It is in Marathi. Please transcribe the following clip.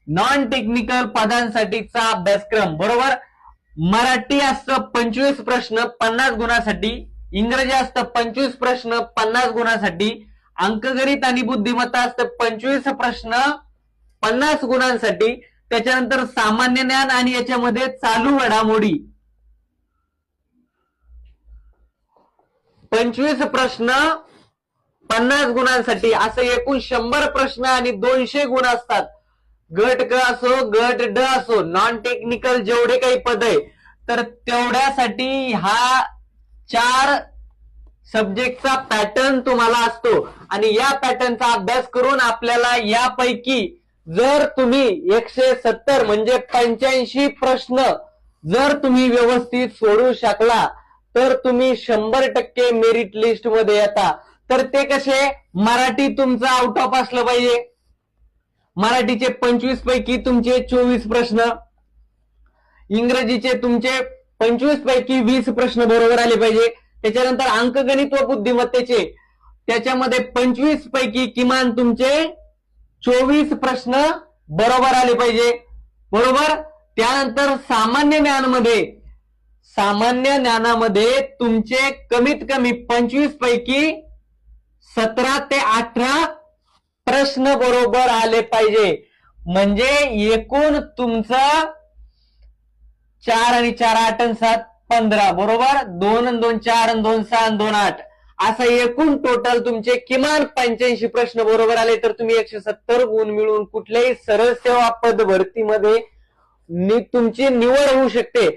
नॉन टेक्निकल पदांसाठीचा अभ्यासक्रम, बरोबर. मराठी असतं 25 प्रश्न 50 गुणासाठी, इंग्रजी असतं 25 प्रश्न 50 गुणासाठी, अंकगणित आणि बुद्धिमत्ता असतं 25 प्रश्न 50 गुणांसाठी, त्याच्यानंतर सामान्य ज्ञान आणि याच्यामध्ये चालू घडामोडी 25 प्रश्न 50 गुणांसाठी, असं एकूण 100 प्रश्न आणि 200 गुण असतात. गट क असो गट ड असो, नॉन टेक्निकल जेवढे काही पद आहे तर तेवढ्यासाठी हा 4 सब्जेक्टचा पॅटर्न तुम्हाला असतो आणि या पॅटर्नचा अभ्यास करून आपल्याला यापैकी जर तुम्ही 170 म्हणजे 85 प्रश्न जर तुम्ही व्यवस्थित सोडू शकला तर तुम्ही 100% मेरिट लिस्ट मध्ये येता. तर ते कसे, मराठी तुमचं आउट ऑफ असलं पाहिजे, मराठीचे 25 पैकी तुमचे 24 प्रश्न, इंग्रजीचे तुमचे 25 पैकी 20 प्रश्न बरोबर आले पाहिजे. त्याच्यानंतर अंकगणित व बुद्धिमत्तेचे त्याच्यामध्ये 25 पैकी किमान तुमचे 24 प्रश्न बरोबर आले पाहिजे, बरोबर. त्यानंतर सामान्य ज्ञानामध्ये तुमचे कमीत कमी 25 पैकी 17 ते 18 प्रश्न बरोबर आले पाहिजे. म्हणजे एकूण तुमचं 4 आणि 4 8 आणि 7 15, बरोबर. 2 आणि 2 4 आणि 2 6 आणि 2 8, असं एकूण टोटल तुमचे किमान 85 प्रश्न बरोबर आले तर तुम्ही 170 गुण मिळून कुठल्याही सरळ सेवा पद भरतीमध्ये तुमची निवड होऊ शकते.